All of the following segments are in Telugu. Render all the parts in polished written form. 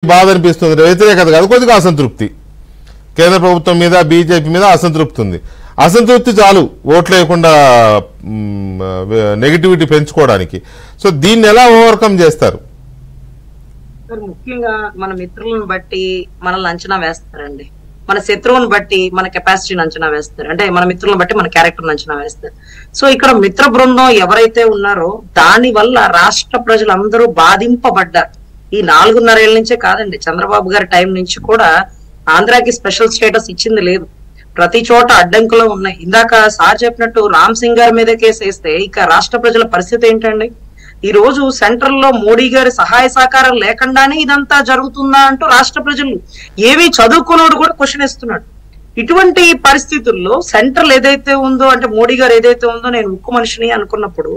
బాధ అనిపిస్తుంది. వ్యతిరేకత కాదు, కొద్దిగా అసంతృప్తి. కేంద్ర ప్రభుత్వం మీద బీజేపీ మీద అసంతృప్తి ఉంది. అసంతృప్తి చాలు ఓట్లు వేయకుండా నెగిటివిటీ పెంచుకోవడానికి. సో దీన్ని ఎలా ఓవర్కమ్ చేస్తారు? ముఖ్యంగా మన మిత్రులను బట్టి మనల్ని అంచనా వేస్తారండి. మన శత్రువుని బట్టి మన కెపాసిటీని అంచనా వేస్తారు. అంటే మన మిత్రులను బట్టి మన క్యారెక్టర్ని అంచనా వేస్తారు. సో ఇక్కడ మిత్ర బృందం ఎవరైతే ఉన్నారో దాని వల్ల రాష్ట్ర ప్రజలందరూ బాధింపబడ్డారు. ఈ 4.5 ఏళ్ల నుంచే కాదండి, చంద్రబాబు గారి టైం నుంచి కూడా ఆంధ్రాకి స్పెషల్ స్టేటస్ ఇచ్చింది లేదు. ప్రతి చోట అడ్డంకులు ఉన్నాయి. ఇందాక సార్ చెప్పినట్టు రామ్ సింగ్ గారి మీద కేసు వేస్తే ఇక రాష్ట్ర ప్రజల పరిస్థితి ఏంటండి? ఈ రోజు సెంట్రల్ లో మోడీ గారి సహాయ సహకారం లేకుండానే ఇదంతా జరుగుతుందా అంటూ రాష్ట్ర ప్రజలు ఏవి చదువుకున్నాడు కూడా క్వశ్చన్ ఇస్తున్నాడు. ఇటువంటి పరిస్థితుల్లో సెంట్రల్ ఏదైతే ఉందో, అంటే మోడీ గారు ఏదైతే ఉందో, నేను ఉక్కు మనిషిని అనుకున్నప్పుడు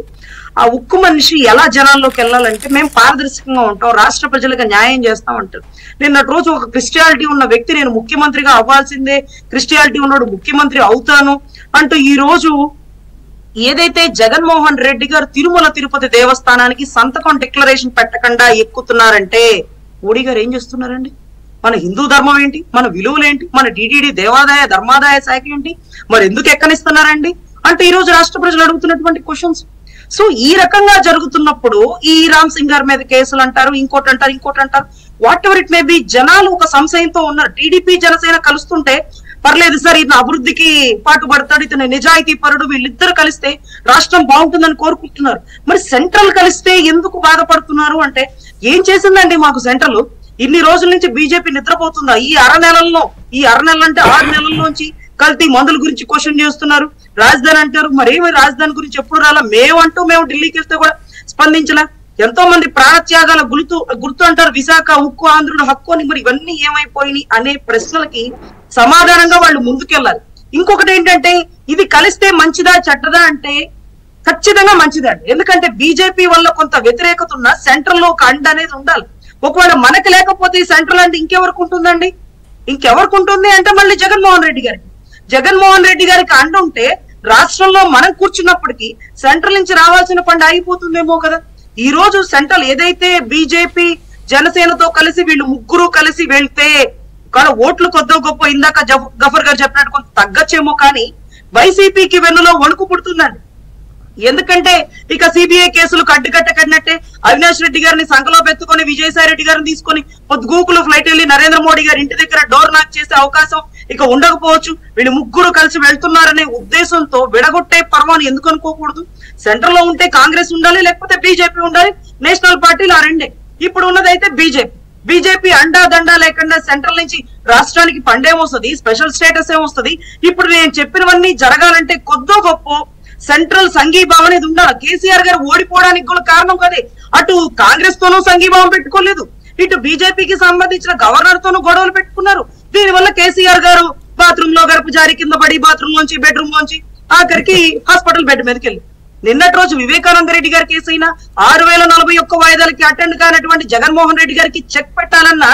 ఆ ఉక్కు మనిషి ఎలా జనాల్లోకి వెళ్ళాలంటే మేము పారదర్శకంగా ఉంటాం, రాష్ట్ర ప్రజలకు న్యాయం చేస్తాం అంటారు. నిన్నటి రోజు ఒక క్రిస్టియాలిటీ ఉన్న వ్యక్తి నేను ముఖ్యమంత్రిగా అవ్వాల్సిందే, క్రిస్టియాలిటీ ఉన్నాడు ముఖ్యమంత్రి అవుతాను అంటూ ఈ రోజు ఏదైతే జగన్మోహన్ రెడ్డి గారు తిరుమల తిరుపతి దేవస్థానానికి సంతకం డిక్లరేషన్ పెట్టకుండా ఎక్కుతున్నారంటే మోడీ గారు ఏం చేస్తున్నారండి? మన హిందూ ధర్మం ఏంటి, మన విలువలు ఏంటి, మన టీటీడీ దేవాదాయ ధర్మాదాయ శాఖ ఏంటి, మరి ఎందుకు ఎక్కనిస్తున్నారండి అంటే ఈ రోజు రాష్ట్ర ప్రజలు అడుగుతున్నటువంటి క్వశ్చన్స్. సో ఈ రకంగా జరుగుతున్నప్పుడు ఈ రామ్ సింగ్ గారి మీద కేసులు అంటారు, ఇంకోటి అంటారు, what ever it may be, జనాలు ఒక సంశయంతో ఉన్నారు. టీడీపీ జనసేన కలుస్తుంటే పర్లేదు సార్, ఇతను అభివృద్ధికి పాటుపడతాడు, ఇతను నిజాయితీ పరుడు, వీళ్ళిద్దరు కలిస్తే రాష్ట్రం బాగుంటుందని కోరుకుంటున్నారు. మరి సెంట్రల్ కలిస్తే ఎందుకు బాధపడుతున్నారు అంటే ఏం చేసిందండి మాకు సెంట్రల్? ఇన్ని రోజుల నుంచి బీజేపీ నిద్రపోతుందా? ఈ 6 నెలల్లో, ఈ 6 నెలలు అంటే 6 నెలల్లోంచి కల్తీ మందుల గురించి క్వశ్చన్ చేస్తున్నారు. రాజధాని అంటారు, మరేమి రాజధాని గురించి ఎప్పుడు రాలా? మేము ఢిల్లీకి వెళ్తే కూడా స్పందించలా. ఎంతో మంది ప్రాణత్యాగాల గుర్తు అంటారు, విశాఖ ఉక్కు ఆంధ్రుడు హక్కు అని. మరి ఇవన్నీ ఏమైపోయినాయి అనే ప్రశ్నలకి సమాధానంగా వాళ్ళు ముందుకెళ్ళాలి. ఇంకొకటి ఏంటంటే ఇది కలిస్తే మంచిదా చెడ్డదా అంటే ఖచ్చితంగా మంచిదండి. ఎందుకంటే బీజేపీ వల్ల కొంత వ్యతిరేకత ఉన్న సెంట్రల్ లో ఒక అండ అనేది ఉండాలి. ఒకవేళ మనకి లేకపోతే ఈ సెంట్రల్ అంటే ఇంకెవరికి ఉంటుందండి? ఇంకెవరికి ఉంటుంది అంటే మళ్ళీ జగన్మోహన్ రెడ్డి గారికి అండ ఉంటే రాష్ట్రంలో మనం కూర్చున్నప్పటికీ సెంట్రల్ నుంచి రావాల్సిన ఫండ్ ఆగిపోతుందేమో కదా. ఈ రోజు సెంట్రల్ ఏదైతే బీజేపీ జనసేనతో కలిసి వీళ్ళు ముగ్గురు కలిసి వెళ్తే ఓట్లు కొద్దో గొప్ప ఇందాక గఫర్ గారు చెప్పినట్టు కొంత తగ్గచ్చేమో, కానీ వైసీపీకి వెన్నులో వణుకు పుడుతుందండి. ఎందుకంటే ఇక సిబిఐ కేసులు కట్టినట్టే అవినాష్ రెడ్డి గారిని సంకలో పెట్టుకొని విజయసాయి రెడ్డి గారిని తీసుకొని పొద్దుగూకులు ఫ్లైట్ వెళ్ళి నరేంద్ర మోడీ గారి ఇంటి దగ్గర డోర్ నాక్ చేసే అవకాశం ఇక ఉండకపోవచ్చు. వీళ్ళు ముగ్గురు కలిసి వెళ్తున్నారనే ఉద్దేశంతో విడగొట్టే పర్వాన్ని ఎందుకు అనుకోకూడదు? సెంట్రల్ లో ఉంటే కాంగ్రెస్ ఉండాలి, లేకపోతే బీజేపీ ఉండాలి, నేషనల్ పార్టీలు ఆ రెండే. ఇప్పుడు ఉన్నదైతే బీజేపీ అండా దండా లేకుండా సెంట్రల్ నుంచి రాష్ట్రానికి ఫండ్ ఏమొస్తుంది, స్పెషల్ స్టేటస్ ఏమొస్తుంది? ఇప్పుడు నేను చెప్పినవన్నీ జరగాలంటే కొద్దో గొప్ప సెంట్రల్ సంఘీభావం అనేది ఉండాలి. కేసీఆర్ గారు ఓడిపోవడానికి కూడా కారణం కదే. అటు కాంగ్రెస్ తోనూ సంఘీభావం పెట్టుకోలేదు, ఇటు బీజేపీకి సంబంధించిన గవర్నర్ తోనూ గొడవలు పెట్టుకున్నారు. దీనివల్ల కేసీఆర్ గారు బాత్రూమ్ లో గడప జారి కింద పడి బాత్రూమ్ లోంచి బెడ్రూమ్ లోంచి ఆఖరికి హాస్పిటల్ బెడ్ మీదకి వెళ్ళి నిన్నటి రోజు వివేకానంద రెడ్డి గారి కేసు అయినా 6041 వాయిదాలకి అటెండ్ కానటువంటి జగన్మోహన్ రెడ్డి గారికి చెక్ పెట్టాలన్నా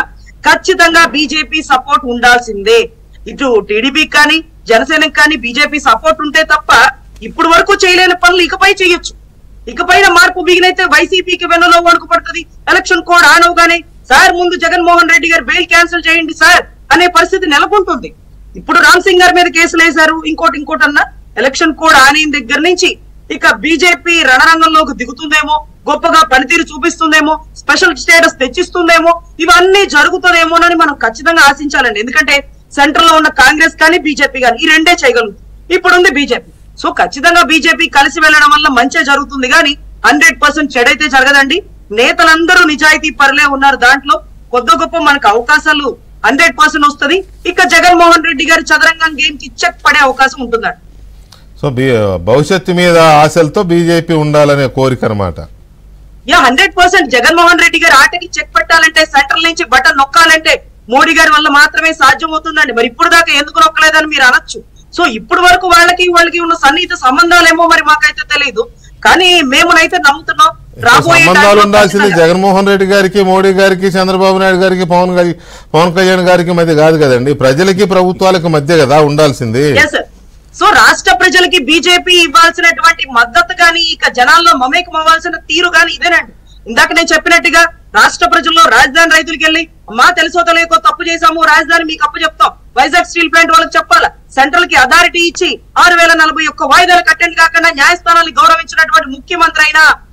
ఖచ్చితంగా బీజేపీ సపోర్ట్ ఉండాల్సిందే. ఇటు టీడీపీకి కానీ జనసేనకి కానీ బీజేపీ సపోర్ట్ ఉంటే తప్ప ఇప్పుడు వరకు చేయలేని పనులు ఇకపై చేయొచ్చు. ఇకపైన మార్పు బిగినైతే వైసీపీకి వెన్నులో వణుకు పడుతుంది. ఎలక్షన్ కోడ్ ఆన్ అవగానే సార్ ముందు జగన్మోహన్ రెడ్డి గారు బెయిల్ క్యాన్సిల్ చేయండి సార్ అనే పరిస్థితి నెలకొంటుంది. ఇప్పుడు రామ్ సింగ్ గారి మీద కేసులు వేశారు, ఇంకోటి అన్న ఎలక్షన్ కోడ్ ఆన్ అయిన దగ్గర నుంచి ఇక బీజేపీ రణరంగంలోకి దిగుతుందేమో, గొప్పగా పనితీరు చూపిస్తుందేమో, స్పెషల్ స్టేటస్ తెచ్చిస్తుందేమో, ఇవన్నీ జరుగుతుందేమోనని మనం ఖచ్చితంగా ఆశించాలండి. ఎందుకంటే సెంట్రల్ లో ఉన్న కాంగ్రెస్ కానీ బీజేపీ కానీ ఈ రెండే చేయగలుగుతుంది. ఇప్పుడుంది బీజేపీ. సో ఖచ్చితంగా బీజేపీ కలిసి వెళ్ళడం వల్ల మంచి జరుగుతుంది, కానీ 100% చెడైతే జరగదండి. నేతలందరూ నిజాయితీ పరులే ఉన్నారు. దాంట్లో కొద్ది గొప్ప మనకు అవకాశాలు 100% వస్తుంది. ఇక జగన్మోహన్ రెడ్డి గారి చదరంగం గేమ్ కి చెక్ పడే అవకాశం ఉంటుందండి. సో భవిష్యత్తు మీద ఆశలతో బీజేపీ ఉండాలనే కోరిక అనమాట. 100% జగన్మోహన్ రెడ్డి గారి ఆటకి చెక్ పెట్టాలంటే సెంట్రల్ నుంచి బటన్ నొక్కాలంటే మోడీ గారి వల్ల మాత్రమే సాధ్యం అవుతుందండి. మరి ఇప్పుడు దాకా ఎందుకు నొక్కలేదని మీరు అనొచ్చు. సో ఇప్పుడు వరకు వాళ్ళకి ఉన్న సన్నిహిత సంబంధాలేమో మరి మాకైతే తెలియదు, కానీ మేమునైతే నమ్ముతున్నాం సంబంధాలు ఉండాల్సింది జగన్మోహన్ రెడ్డి గారికి, మోడీ గారికి, చంద్రబాబు నాయుడు గారికి, పవన్ కళ్యాణ్ గారికి మధ్య కాదు కదండి, ప్రజలకి ప్రభుత్వాలకు మధ్య కదా ఉండాల్సింది. సో రాష్ట్ర ప్రజలకి బీజేపీ ఇవ్వాల్సినటువంటి మద్దతు గాని, ఇక జనాల్లో మమేకం అవ్వాల్సిన తీరు గాని ఇదేనండి. ఇందాక నేను చెప్పినట్టుగా రాష్ట్ర ప్రజల్లో రాజధాని రైతులకి వెళ్ళి అమ్మా తెలుసో తెలియకో తప్పు చేశాము, రాజధాని మీకు అప్పు చెప్తాం, వైజాగ్ స్టీల్ ప్లాంట్ వాళ్ళకి చెప్పాలా, సెంట్రల్ కి అథారిటీ ఇచ్చి 6041 వాయిదాలు కట్టండి కాకుండా న్యాయస్థానాన్ని గౌరవించినటువంటి ముఖ్యమంత్రి అయినా